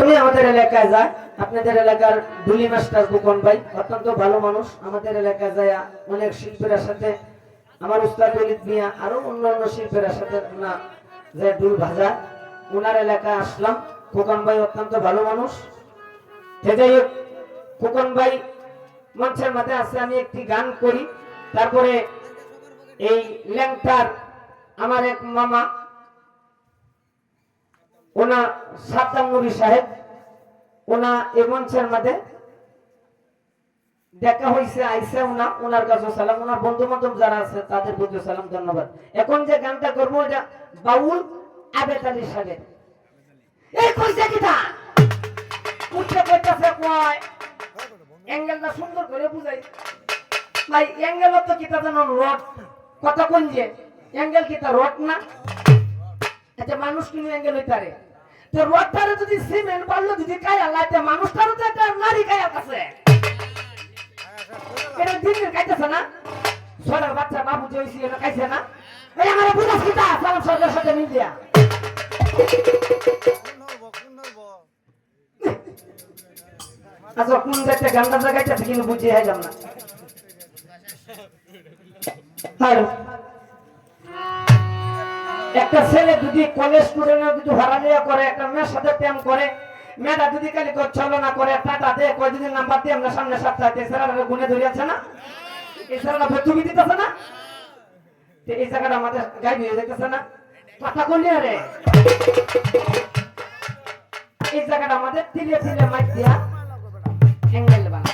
প্রথমে আমাদের এলাকায় যায় আপনাদের এলাকার ডুলি মাস্টার খোকন ভাই, অত্যন্ত ভালো মানুষ। আমাদের এলাকায় যায় অনেক শিল্পীর সাথে, আমার উস্তাদ ললিত মিয়া আরো অন্যান্য শিল্পীর সাথে না যে ডুল ভাজা, ওনার এলাকায় আসলাম। খোকন ভাই অত্যন্ত ভালো মানুষ। যাই হোক, খোকন ভাই মঞ্চের মাঝে আছে, আমি একটি গান করি। তারপরে এই ল্যাংটার আমার এক মামা, ওনা সাদ্দাম নবী সাহেব, ওনা এই মঞ্চের মাঝে দেখা হয়েছে, আইসে ওনা, ওনার কাছে সালাম, ওনার বন্ধু বান্ধব যারা আছে তাদের প্রতি সালাম, ধন্যবাদ। এখন যে গানটা করবো এটা বাউল আবেদ আলী সাহেব। এই কইছে কিটা উঠতে কইতাছে কয় অ্যাঙ্গেলটা সুন্দর করে বুঝাই ভাই। অ্যাঙ্গেল তো কিটা জানো রড, কথা কোন যে অ্যাঙ্গেল কিটা রড না? আচ্ছা, মানুষ কিনে অ্যাঙ্গেল হইতারে তো রডটারে যদি সিমেন্ট বালু যদি কায়া লাইতে মানুষটারও তো একটা নারী কায়া আছে। এটা দিনের কাইতেছে না, ছড়ার বাচ্চা বাবু যে হইছে এটা কাইছে না। এই আমারে বুঝাস কিটা সালাম সরকার সাথে মিল দিয়া। আচ্ছা, কোন দেখতে গানটা গাইতেছে কিন্তু বুঝিয়ে হাইলাম না। হ্যালো, একটা ছেলে যদি কলেজ স্টুডেন্ট যদি হারালিয়া করে, একটা মেয়ের সাথে প্রেম করে, মেয়েটা যদি খালি ছলনা করে, টাটা দে কয় যদি নাম্বার দিয়ে আমরা সামনে সপ্তাহে ছেলেরা গুনে ধরে আছে না, এই ছেলেরা তুমি দিতেছে না, এই জায়গাটা আমাদের গাইড হয়ে যেতেছে না। কথা বললি আরে এই জায়গাটা আমাদের তিলে তিলে মাইক দিয়া অ্যাঙ্গেল বানা।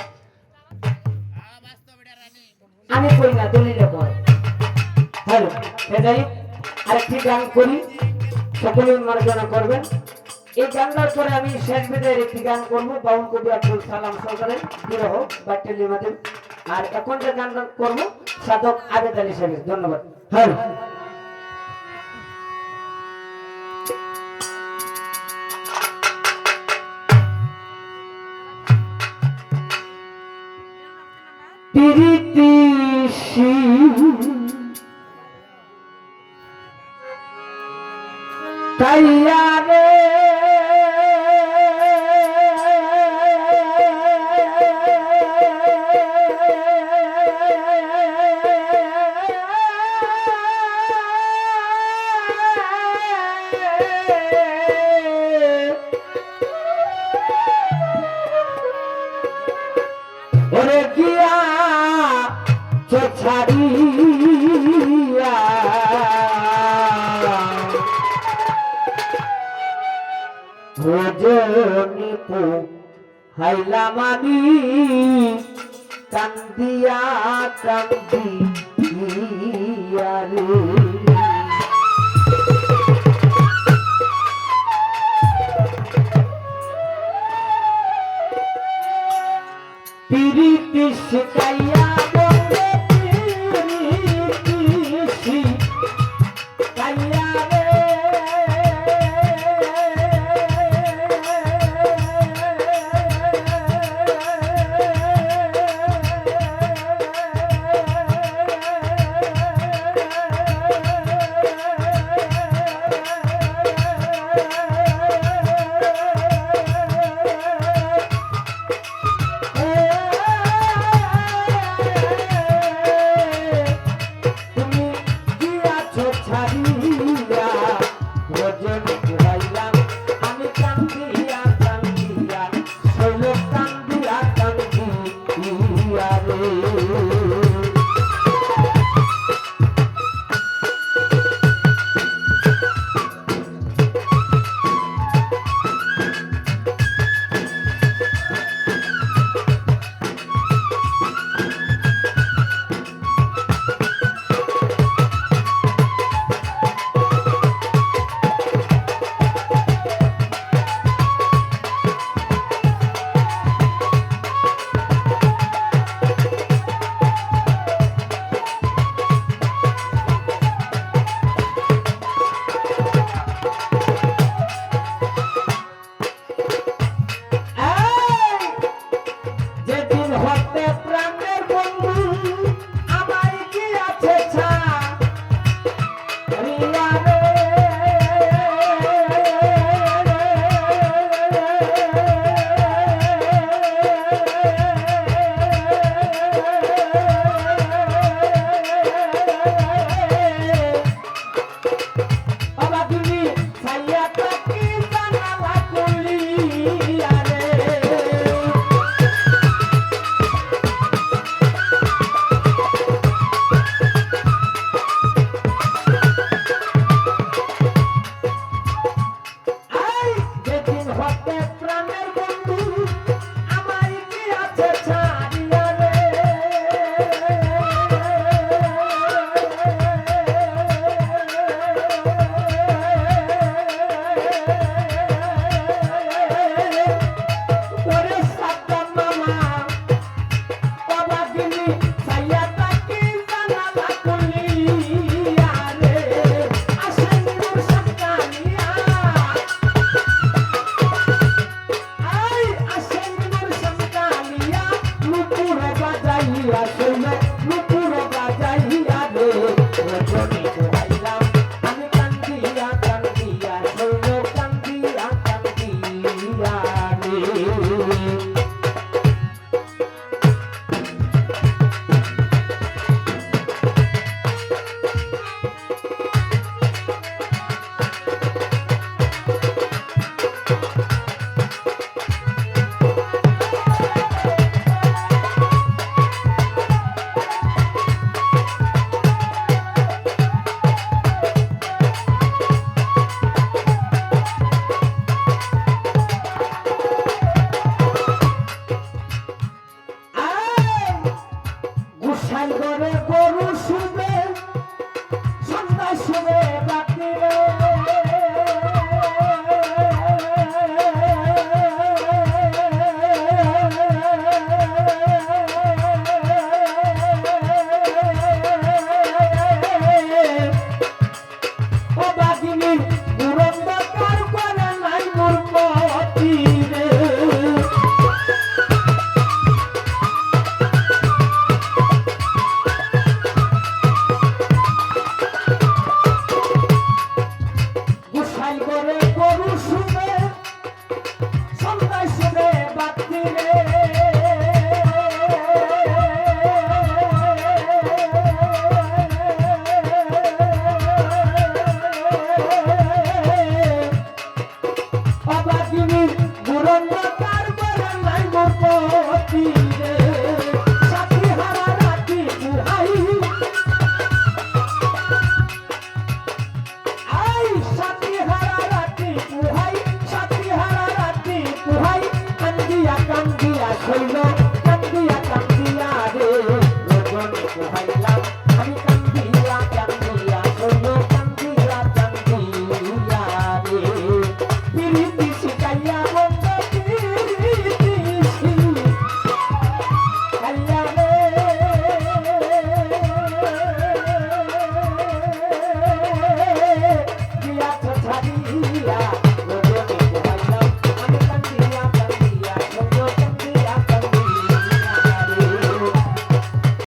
আমি কই না, দলিলে কয়। হ্যালো, যাই আরেকটি গান করি, সকলে মার্জনা করবেন। এই গানটার পরে আমি শেষ বিদায়ের একটি গান করবো, বাউল কবি আব্দুল সালাম সরকারের বিরহ বা টেলিমাধ্যম। আর এখন যে গানটা করবো সাধক আবেদ আলী সাহেব। ধন্যবাদ। হ্যালো, পিরিতিশি কাইয়া রে ওরে গিয়া ছাড়িয়া ভোজনিপু হাইলাম আমি কান্দিয়া কান্দিয়া রে। পিরিতি শিকাইয়া বলে পিরিতি শিকাইয়া রে শৈল